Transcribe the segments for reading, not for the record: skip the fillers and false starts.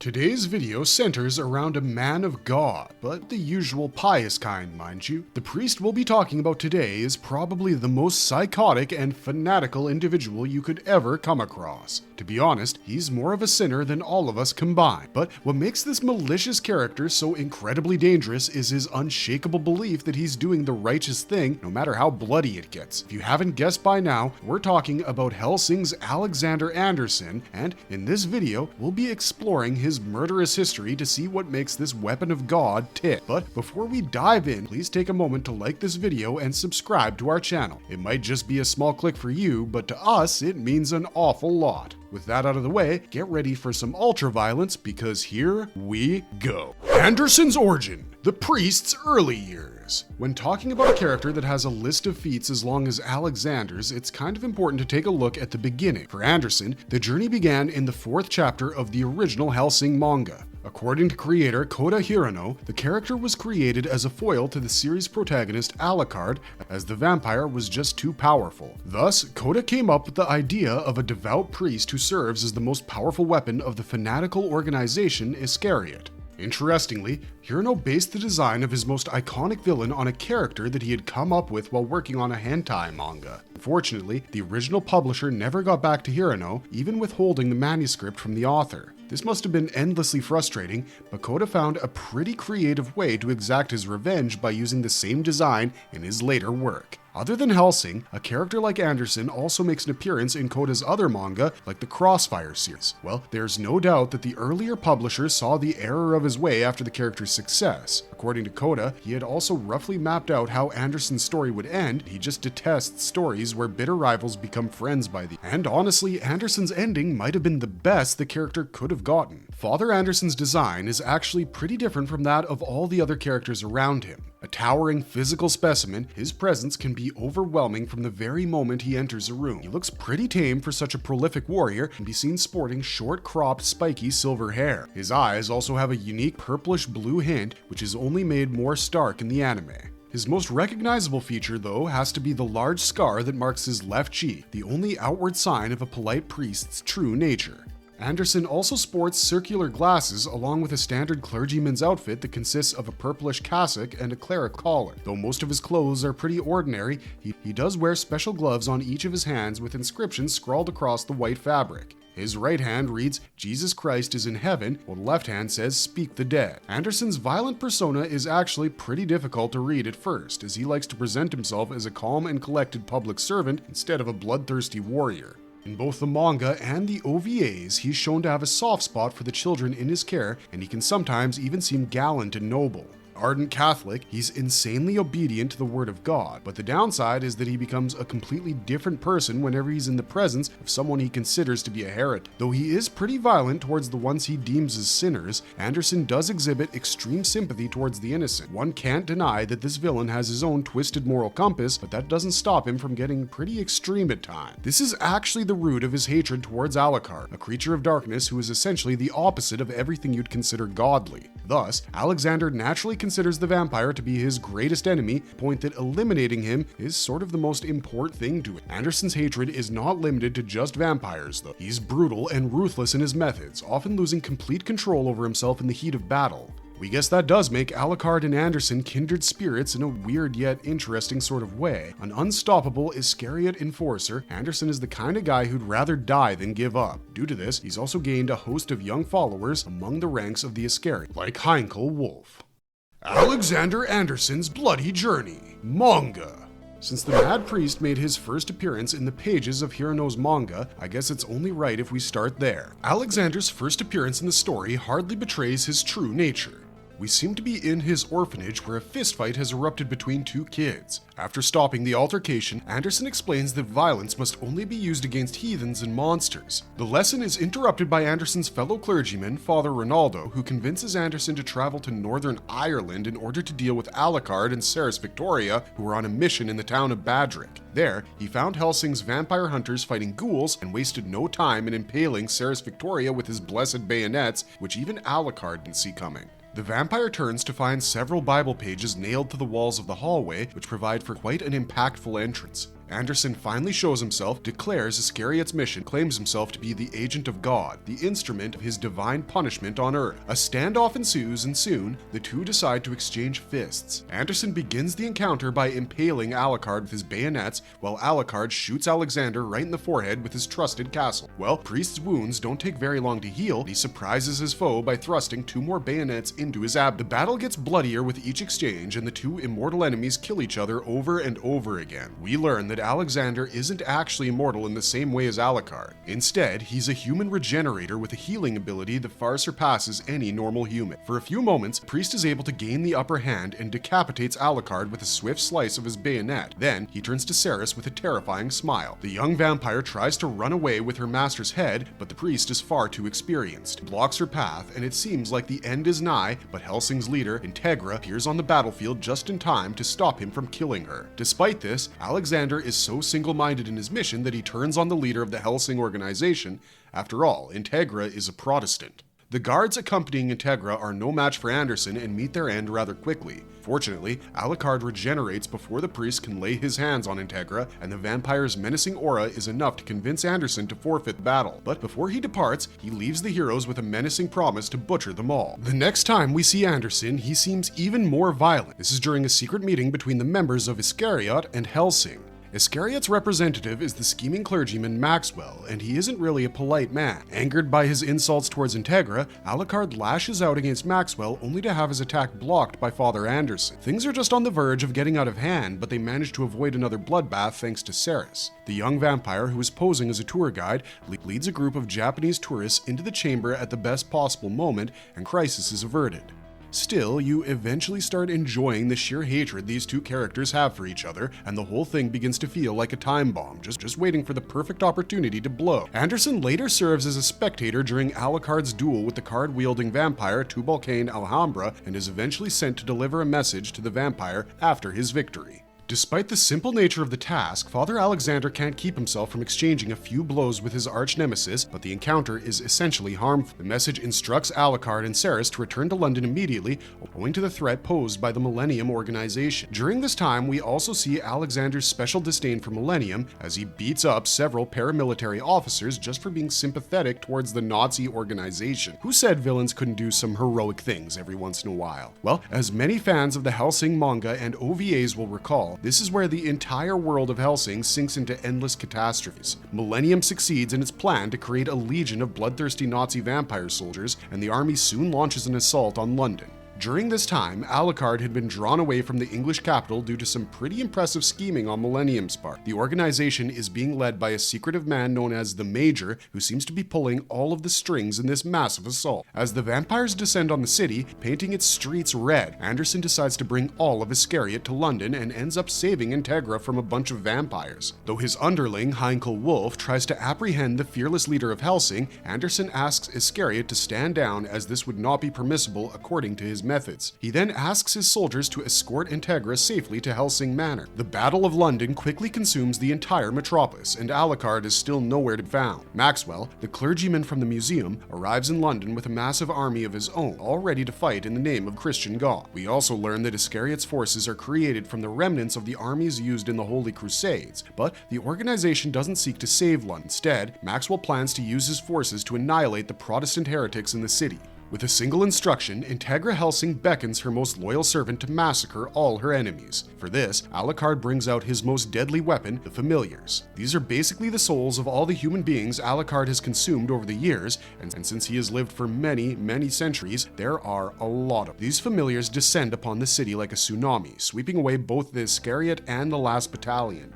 Today's video centers around a man of God, but the usual pious kind, mind you. The priest we'll be talking about today is probably the most psychotic and fanatical individual you could ever come across. To be honest, he's more of a sinner than all of us combined, but what makes this malicious character so incredibly dangerous is his unshakable belief that he's doing the righteous thing no matter how bloody it gets. If you haven't guessed by now, we're talking about Hellsing's Alexander Anderson, and in this video, we'll be exploring his murderous history to see what makes this weapon of God tick. But before we dive in, please take a moment to like this video and subscribe to our channel. It might just be a small click for you, but to us, it means an awful lot. With that out of the way, get ready for some ultra-violence because here we go. Anderson's origin, the priest's early years. When talking about a character that has a list of feats as long as Alexander's, it's kind of important to take a look at the beginning. For Anderson, the journey began in the 4th chapter of the original Hellsing manga. According to creator Kota Hirano, the character was created as a foil to the series protagonist Alucard, as the vampire was just too powerful. Thus, Kota came up with the idea of a devout priest who serves as the most powerful weapon of the fanatical organization Iscariot. Interestingly, Hirano based the design of his most iconic villain on a character that he had come up with while working on a hentai manga. Unfortunately, the original publisher never got back to Hirano, even withholding the manuscript from the author. This must have been endlessly frustrating, but Kota found a pretty creative way to exact his revenge by using the same design in his later work. Other than Hellsing, a character like Anderson also makes an appearance in Kota's other manga, like the Crossfire series. Well, there's no doubt that the earlier publisher saw the error of his way after the character's success. According to Kota, he had also roughly mapped out how Anderson's story would end. He just detests stories where bitter rivals become friends by the end. And honestly, Anderson's ending might have been the best the character could have gotten. Father Anderson's design is actually pretty different from that of all the other characters around him. A towering physical specimen, his presence can be overwhelming from the very moment he enters a room. He looks pretty tame for such a prolific warrior and be seen sporting short-cropped, spiky silver hair. His eyes also have a unique purplish-blue hint, which is only made more stark in the anime. His most recognizable feature, though, has to be the large scar that marks his left cheek, the only outward sign of a polite priest's true nature. Anderson also sports circular glasses along with a standard clergyman's outfit that consists of a purplish cassock and a cleric collar. Though most of his clothes are pretty ordinary, he does wear special gloves on each of his hands with inscriptions scrawled across the white fabric. His right hand reads, "Jesus Christ is in heaven," while the left hand says, "Speak the dead." Anderson's violent persona is actually pretty difficult to read at first, as he likes to present himself as a calm and collected public servant instead of a bloodthirsty warrior. In both the manga and the OVAs, he's shown to have a soft spot for the children in his care, and he can sometimes even seem gallant and noble. Ardent Catholic, he's insanely obedient to the word of God, but the downside is that he becomes a completely different person whenever he's in the presence of someone he considers to be a heretic. Though he is pretty violent towards the ones he deems as sinners, Anderson does exhibit extreme sympathy towards the innocent. One can't deny that this villain has his own twisted moral compass, but that doesn't stop him from getting pretty extreme at times. This is actually the root of his hatred towards Alucard, a creature of darkness who is essentially the opposite of everything you'd consider godly. Thus, Alexander naturally considers the vampire to be his greatest enemy, a point that eliminating him is sort of the most important thing to it. Anderson's hatred is not limited to just vampires, though. He's brutal and ruthless in his methods, often losing complete control over himself in the heat of battle. We guess that does make Alucard and Anderson kindred spirits in a weird yet interesting sort of way. An unstoppable Iscariot enforcer, Anderson is the kind of guy who'd rather die than give up. Due to this, he's also gained a host of young followers among the ranks of the Iscariot, like Heinkel Wolf. Alexander Anderson's Bloody Journey, manga. Since the Mad Priest made his first appearance in the pages of Hirano's manga, I guess it's only right if we start there. Alexander's first appearance in the story hardly betrays his true nature. We seem to be in his orphanage where a fistfight has erupted between two kids. After stopping the altercation, Anderson explains that violence must only be used against heathens and monsters. The lesson is interrupted by Anderson's fellow clergyman, Father Ronaldo, who convinces Anderson to travel to Northern Ireland in order to deal with Alucard and Ceres Victoria, who were on a mission in the town of Badrick. There, he found Hellsing's vampire hunters fighting ghouls and wasted no time in impaling Ceres Victoria with his blessed bayonets, which even Alucard didn't see coming. The vampire turns to find several Bible pages nailed to the walls of the hallway, which provide for quite an impactful entrance. Anderson finally shows himself, declares Iscariot's mission, claims himself to be the agent of God, the instrument of his divine punishment on Earth. A standoff ensues, and soon, the two decide to exchange fists. Anderson begins the encounter by impaling Alucard with his bayonets, while Alucard shoots Alexander right in the forehead with his trusted castle. Well, Priest's wounds don't take very long to heal. He surprises his foe by thrusting 2 more bayonets into his abdomen. The battle gets bloodier with each exchange, and the two immortal enemies kill each other over and over again. We learn that Alexander isn't actually immortal in the same way as Alucard. Instead, he's a human regenerator with a healing ability that far surpasses any normal human. For a few moments, Priest is able to gain the upper hand and decapitates Alucard with a swift slice of his bayonet. Then, he turns to Ceres with a terrifying smile. The young vampire tries to run away with her master's head, but the priest is far too experienced. He blocks her path, and it seems like the end is nigh, but Hellsing's leader, Integra, appears on the battlefield just in time to stop him from killing her. Despite this, Alexander is so single-minded in his mission that he turns on the leader of the Hellsing organization. After all, Integra is a Protestant. The guards accompanying Integra are no match for Anderson and meet their end rather quickly. Fortunately, Alucard regenerates before the priest can lay his hands on Integra, and the vampire's menacing aura is enough to convince Anderson to forfeit the battle. But before he departs, he leaves the heroes with a menacing promise to butcher them all. The next time we see Anderson, he seems even more violent. This is during a secret meeting between the members of Iscariot and Hellsing. Iscariot's representative is the scheming clergyman Maxwell, and he isn't really a polite man. Angered by his insults towards Integra, Alucard lashes out against Maxwell only to have his attack blocked by Father Anderson. Things are just on the verge of getting out of hand, but they manage to avoid another bloodbath thanks to Ceres. The young vampire, who is posing as a tour guide, leads a group of Japanese tourists into the chamber at the best possible moment, and crisis is averted. Still, you eventually start enjoying the sheer hatred these two characters have for each other, and the whole thing begins to feel like a time bomb, just waiting for the perfect opportunity to blow. Anderson later serves as a spectator during Alucard's duel with the card-wielding vampire Tubal-Cain Alhambra, and is eventually sent to deliver a message to the vampire after his victory. Despite the simple nature of the task, Father Alexander can't keep himself from exchanging a few blows with his arch-nemesis, but the encounter is essentially harmful. The message instructs Alucard and Ceres to return to London immediately, owing to the threat posed by the Millennium organization. During this time, we also see Alexander's special disdain for Millennium, as he beats up several paramilitary officers just for being sympathetic towards the Nazi organization. Who said villains couldn't do some heroic things every once in a while? Well, as many fans of the Hellsing manga and OVAs will recall, this is where the entire world of Hellsing sinks into endless catastrophes. Millennium succeeds in its plan to create a legion of bloodthirsty Nazi vampire soldiers, and the army soon launches an assault on London. During this time, Alucard had been drawn away from the English capital due to some pretty impressive scheming on Millennium's part. The organization is being led by a secretive man known as the Major, who seems to be pulling all of the strings in this massive assault. As the vampires descend on the city, painting its streets red, Anderson decides to bring all of Iscariot to London and ends up saving Integra from a bunch of vampires. Though his underling, Heinkel Wolf, tries to apprehend the fearless leader of Hellsing, Anderson asks Iscariot to stand down, as this would not be permissible according to his methods. He then asks his soldiers to escort Integra safely to Hellsing Manor. The Battle of London quickly consumes the entire metropolis, and Alucard is still nowhere to be found. Maxwell, the clergyman from the museum, arrives in London with a massive army of his own, all ready to fight in the name of Christian God. We also learn that Iscariot's forces are created from the remnants of the armies used in the Holy Crusades, but the organization doesn't seek to save London. Instead, Maxwell plans to use his forces to annihilate the Protestant heretics in the city. With a single instruction, Integra Hellsing beckons her most loyal servant to massacre all her enemies. For this, Alucard brings out his most deadly weapon, the Familiars. These are basically the souls of all the human beings Alucard has consumed over the years, and since he has lived for many, many centuries, there are a lot of them. These Familiars descend upon the city like a tsunami, sweeping away both the Iscariot and the last battalion.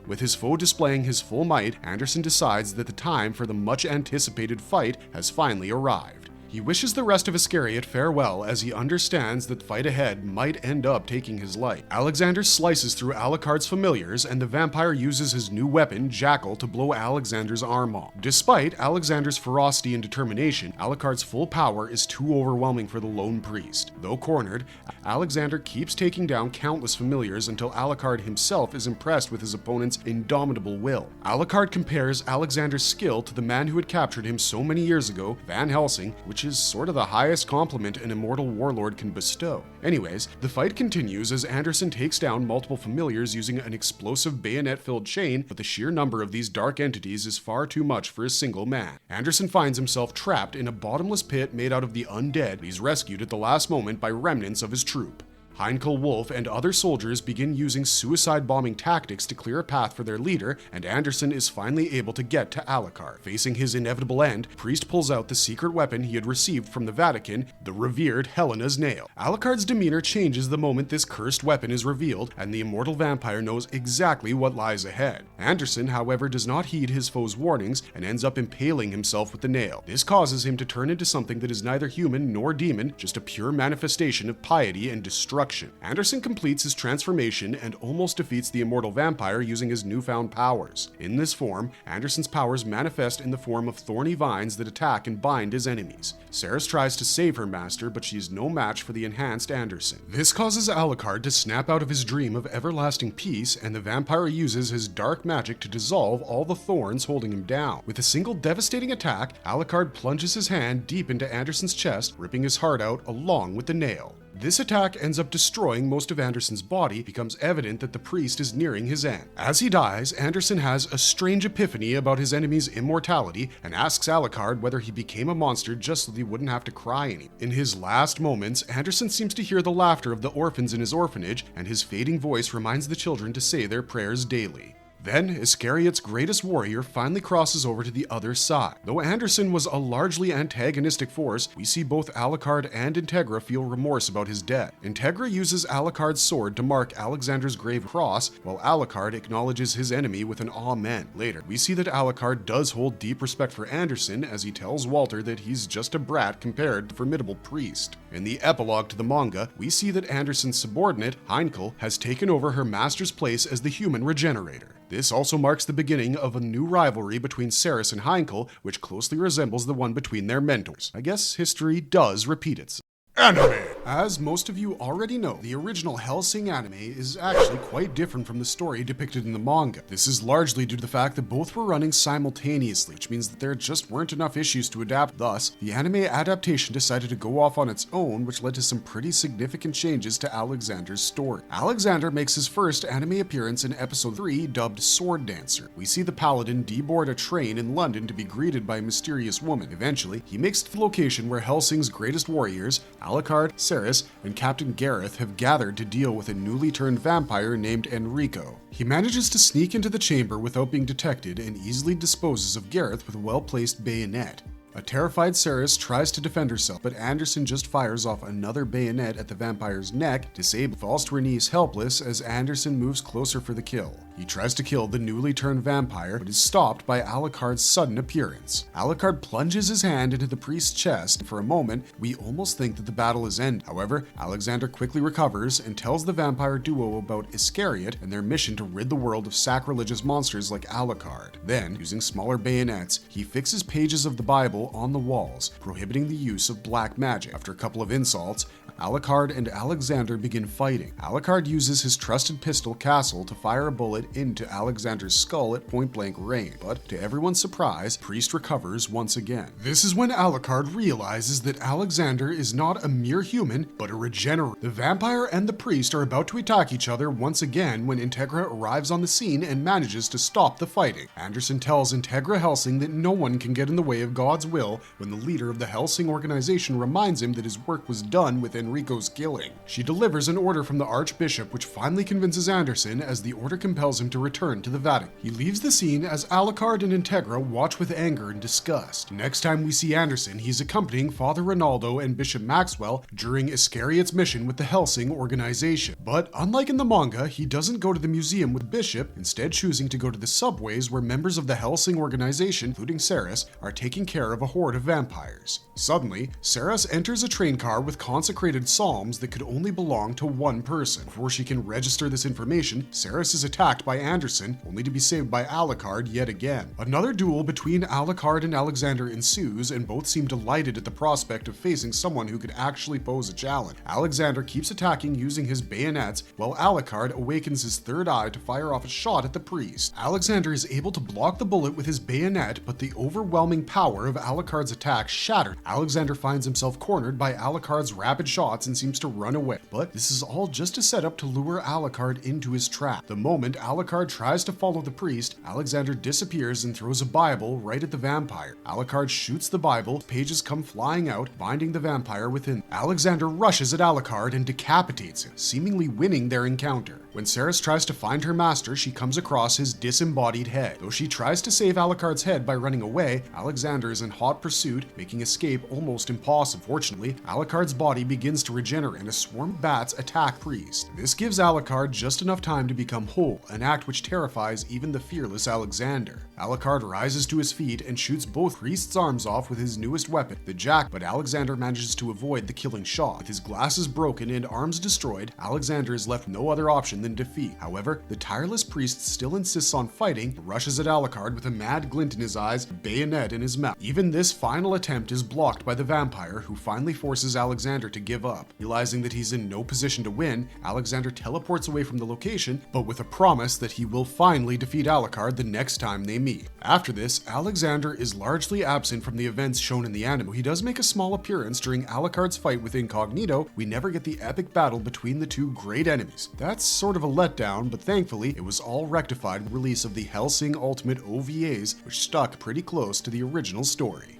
With his foe displaying his full might, Anderson decides that the time for the much-anticipated fight has finally arrived. He wishes the rest of Iscariot farewell, as he understands that the fight ahead might end up taking his life. Alexander slices through Alucard's familiars, and the vampire uses his new weapon, Jackal, to blow Alexander's arm off. Despite Alexander's ferocity and determination, Alucard's full power is too overwhelming for the lone priest. Though cornered, Alexander keeps taking down countless familiars until Alucard himself is impressed with his opponent's indomitable will. Alucard compares Alexander's skill to the man who had captured him so many years ago, Van Helsing, which which is sort of the highest compliment an immortal warlord can bestow. Anyways, the fight continues as Anderson takes down multiple familiars using an explosive bayonet-filled chain, but the sheer number of these dark entities is far too much for a single man. Anderson finds himself trapped in a bottomless pit made out of the undead, but he's rescued at the last moment by remnants of his troop. Heinkel, Wolf, and other soldiers begin using suicide bombing tactics to clear a path for their leader, and Anderson is finally able to get to Alucard. Facing his inevitable end, Priest pulls out the secret weapon he had received from the Vatican, the revered Helena's nail. Alucard's demeanor changes the moment this cursed weapon is revealed, and the immortal vampire knows exactly what lies ahead. Anderson, however, does not heed his foe's warnings and ends up impaling himself with the nail. This causes him to turn into something that is neither human nor demon, just a pure manifestation of piety and destruction. Anderson completes his transformation and almost defeats the immortal vampire using his newfound powers. In this form, Anderson's powers manifest in the form of thorny vines that attack and bind his enemies. Ceres tries to save her master, but she is no match for the enhanced Anderson. This causes Alucard to snap out of his dream of everlasting peace, and the vampire uses his dark magic to dissolve all the thorns holding him down. With a single devastating attack, Alucard plunges his hand deep into Anderson's chest, ripping his heart out along with the nail. This attack ends up destroying most of Anderson's body. It becomes evident that the priest is nearing his end. As he dies, Anderson has a strange epiphany about his enemy's immortality and asks Alucard whether he became a monster just so that he wouldn't have to cry anymore. In his last moments, Anderson seems to hear the laughter of the orphans in his orphanage, and his fading voice reminds the children to say their prayers daily. Then, Iscariot's greatest warrior finally crosses over to the other side. Though Anderson was a largely antagonistic force, we see both Alucard and Integra feel remorse about his death. Integra uses Alucard's sword to mark Alexander's grave cross, while Alucard acknowledges his enemy with an amen. Later, we see that Alucard does hold deep respect for Anderson as he tells Walter that he's just a brat compared to the formidable priest. In the epilogue to the manga, we see that Anderson's subordinate, Heinkel, has taken over her master's place as the human regenerator. This also marks the beginning of a new rivalry between Ceres and Heinkel, which closely resembles the one between their mentors. I guess history does repeat itself. Anime! As most of you already know, the original Hellsing anime is actually quite different from the story depicted in the manga. This is largely due to the fact that both were running simultaneously, which means that there just weren't enough issues to adapt. Thus, the anime adaptation decided to go off on its own, which led to some pretty significant changes to Alexander's story. Alexander makes his first anime appearance in episode 3, dubbed Sword Dancer. We see the paladin deboard a train in London to be greeted by a mysterious woman. Eventually, he makes it to the location where Hellsing's greatest warriors, Alucard, Ceres, and Captain Gareth have gathered to deal with a newly turned vampire named Enrico. He manages to sneak into the chamber without being detected and easily disposes of Gareth with a well-placed bayonet. A terrified Ceres tries to defend herself, but Anderson just fires off another bayonet at the vampire's neck. Disabled falls to her knees helpless as Anderson moves closer for the kill. He tries to kill the newly turned vampire, but is stopped by Alucard's sudden appearance. Alucard plunges his hand into the priest's chest, and for a moment, we almost think that the battle is ended. However, Alexander quickly recovers and tells the vampire duo about Iscariot and their mission to rid the world of sacrilegious monsters like Alucard. Then, using smaller bayonets, he fixes pages of the Bible on the walls, prohibiting the use of black magic. After a couple of insults, Alucard and Alexander begin fighting. Alucard uses his trusted pistol Castle to fire a bullet into Alexander's skull at point-blank range, but to everyone's surprise, Priest recovers once again. This is when Alucard realizes that Alexander is not a mere human, but a regenerator. The vampire and the priest are about to attack each other once again when Integra arrives on the scene and manages to stop the fighting. Anderson tells Integra Hellsing that no one can get in the way of God's will when the leader of the Hellsing organization reminds him that his work was done with Enrico's killing. She delivers an order from the Archbishop, which finally convinces Anderson as the order compels him to return to the Vatican. He leaves the scene as Alucard and Integra watch with anger and disgust. Next time we see Anderson, he's accompanying Father Ronaldo and Bishop Maxwell during Iscariot's mission with the Hellsing organization. But unlike in the manga, he doesn't go to the museum with Bishop, instead choosing to go to the subways where members of the Hellsing organization, including Ceres, are taking care of a horde of vampires. Suddenly, Ceres enters a train car with consecrated copyrighted psalms that could only belong to one person. Before she can register this information, Ceres is attacked by Anderson, only to be saved by Alucard yet again. Another duel between Alucard and Alexander ensues, and both seem delighted at the prospect of facing someone who could actually pose a challenge. Alexander keeps attacking using his bayonets, while Alucard awakens his third eye to fire off a shot at the priest. Alexander is able to block the bullet with his bayonet, but the overwhelming power of Alucard's attack shattered. Alexander finds himself cornered by Alucard's rapid shots and seems to run away, but this is all just a setup to lure Alucard into his trap. The moment Alucard tries to follow the priest, Alexander disappears and throws a Bible right at the vampire. Alucard shoots the Bible, pages come flying out, binding the vampire within. Alexander rushes at Alucard and decapitates him, seemingly winning their encounter. When Ceres tries to find her master, she comes across his disembodied head. Though she tries to save Alucard's head by running away, Alexander is in hot pursuit, making escape almost impossible. Fortunately, Alucard's body begins to regenerate and a swarm of bats attack Priest. This gives Alucard just enough time to become whole, an act which terrifies even the fearless Alexander. Alucard rises to his feet and shoots both Priest's arms off with his newest weapon, the jack, but Alexander manages to avoid the killing shot. With his glasses broken and arms destroyed, Alexander is left no other option than defeat. However, the tireless priest still insists on fighting, rushes at Alucard with a mad glint in his eyes, bayonet in his mouth. Even this final attempt is blocked by the vampire, who finally forces Alexander to give up. Realizing that he's in no position to win, Alexander teleports away from the location, but with a promise that he will finally defeat Alucard the next time they meet. After this, Alexander is largely absent from the events shown in the anime. He does make a small appearance during Alucard's fight with Incognito. We never get the epic battle between the two great enemies. That's sort of a letdown, but thankfully it was all rectified with the release of the Hellsing Ultimate OVAs, which stuck pretty close to the original story.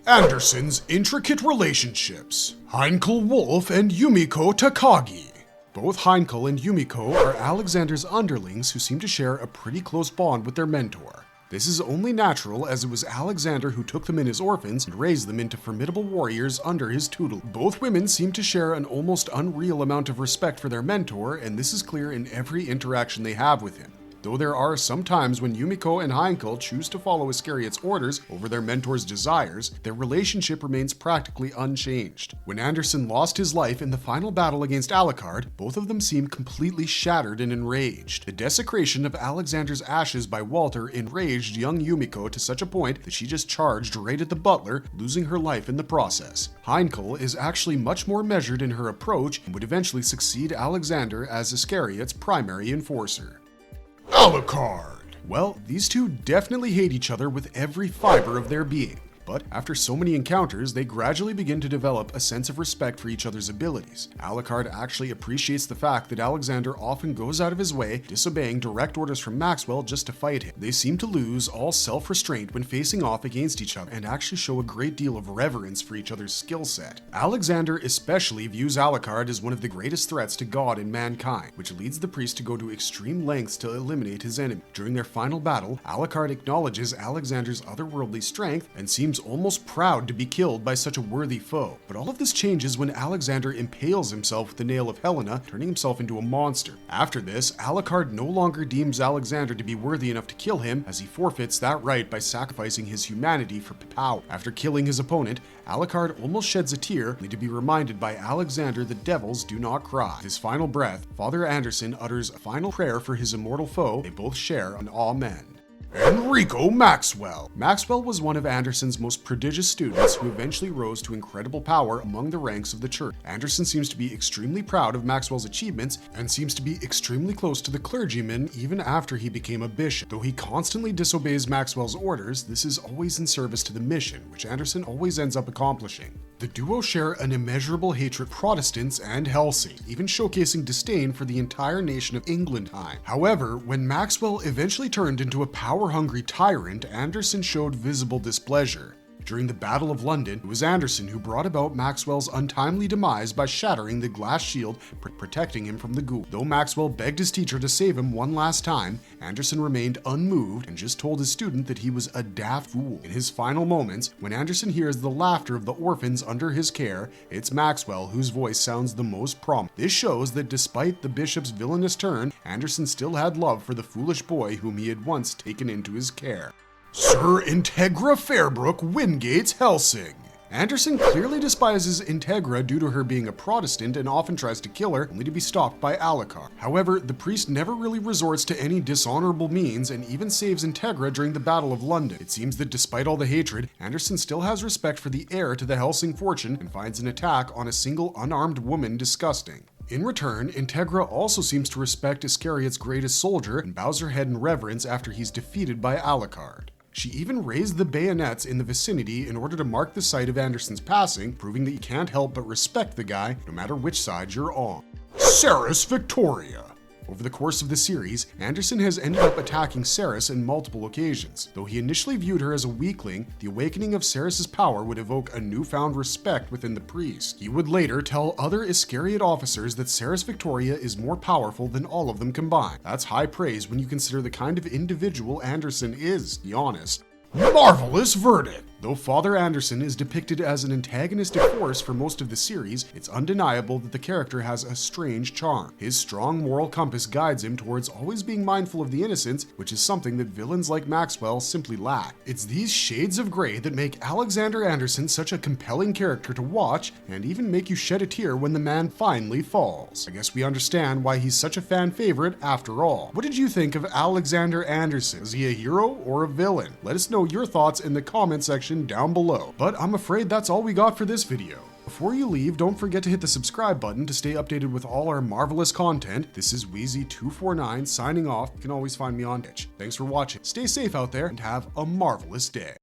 Anderson's intricate relationships. Heinkel Wolf and Yumiko Takagi. Both Heinkel and Yumiko are Alexander's underlings who seem to share a pretty close bond with their mentor. This is only natural, as it was Alexander who took them in as orphans and raised them into formidable warriors under his tutelage. Both women seem to share an almost unreal amount of respect for their mentor, and this is clear in every interaction they have with him. Though there are some times when Yumiko and Heinkel choose to follow Iscariot's orders over their mentor's desires, their relationship remains practically unchanged. When Anderson lost his life in the final battle against Alucard, both of them seem completely shattered and enraged. The desecration of Alexander's ashes by Walter enraged young Yumiko to such a point that she just charged right at the butler, losing her life in the process. Heinkel is actually much more measured in her approach and would eventually succeed Alexander as Iscariot's primary enforcer. Alucard! Well, these two definitely hate each other with every fiber of their being. But after so many encounters, they gradually begin to develop a sense of respect for each other's abilities. Alucard actually appreciates the fact that Alexander often goes out of his way, disobeying direct orders from Maxwell just to fight him. They seem to lose all self-restraint when facing off against each other, and actually show a great deal of reverence for each other's skill set. Alexander especially views Alucard as one of the greatest threats to God and mankind, which leads the priest to go to extreme lengths to eliminate his enemy. During their final battle, Alucard acknowledges Alexander's otherworldly strength and seems almost proud to be killed by such a worthy foe. But all of this changes when Alexander impales himself with the nail of Helena, turning himself into a monster. After this, Alucard no longer deems Alexander to be worthy enough to kill him, as he forfeits that right by sacrificing his humanity for power. After killing his opponent, Alucard almost sheds a tear, only to be reminded by Alexander that devils do not cry. With his final breath, Father Anderson utters a final prayer for his immortal foe. They both share an Amen. Enrico Maxwell. Maxwell was one of Anderson's most prodigious students who eventually rose to incredible power among the ranks of the church. Anderson seems to be extremely proud of Maxwell's achievements and seems to be extremely close to the clergyman even after he became a bishop. Though he constantly disobeys Maxwell's orders, this is always in service to the mission, which Anderson always ends up accomplishing. The duo share an immeasurable hatred for Protestants and Hellsing, even showcasing disdain for the entire nation of England time. However, when Maxwell eventually turned into a power-hungry tyrant, Anderson showed visible displeasure. During the Battle of London, it was Anderson who brought about Maxwell's untimely demise by shattering the glass shield protecting him from the ghoul. Though Maxwell begged his teacher to save him one last time, Anderson remained unmoved and just told his student that he was a daft fool. In his final moments, when Anderson hears the laughter of the orphans under his care, it's Maxwell whose voice sounds the most prominent. This shows that despite the bishop's villainous turn, Anderson still had love for the foolish boy whom he had once taken into his care. Sir Integra Fairbrook Wingate's Hellsing. Anderson clearly despises Integra due to her being a Protestant and often tries to kill her, only to be stopped by Alucard. However, the priest never really resorts to any dishonorable means and even saves Integra during the Battle of London. It seems that despite all the hatred, Anderson still has respect for the heir to the Hellsing fortune and finds an attack on a single unarmed woman disgusting. In return, Integra also seems to respect Iscariot's greatest soldier and bows her head in reverence after he's defeated by Alucard. She even raised the bayonets in the vicinity in order to mark the site of Anderson's passing, proving that you can't help but respect the guy no matter which side you're on. Cerys Victoria. Over the course of the series, Anderson has ended up attacking Cerys in multiple occasions. Though he initially viewed her as a weakling, the awakening of Cerys' power would evoke a newfound respect within the priest. He would later tell other Iscariot officers that Cerys Victoria is more powerful than all of them combined. That's high praise when you consider the kind of individual Anderson is, to be honest. Marvelous verdict! Though Father Anderson is depicted as an antagonistic force for most of the series, it's undeniable that the character has a strange charm. His strong moral compass guides him towards always being mindful of the innocents, which is something that villains like Maxwell simply lack. It's these shades of gray that make Alexander Anderson such a compelling character to watch, and even make you shed a tear when the man finally falls. I guess we understand why he's such a fan favorite after all. What did you think of Alexander Anderson? Is he a hero or a villain? Let us know your thoughts in the comment section down below. But I'm afraid that's all we got for this video. Before you leave, don't forget to hit the subscribe button to stay updated with all our marvelous content. This is Wheezy249 signing off. You can always find me on Twitch. Thanks for watching. Stay safe out there and have a marvelous day.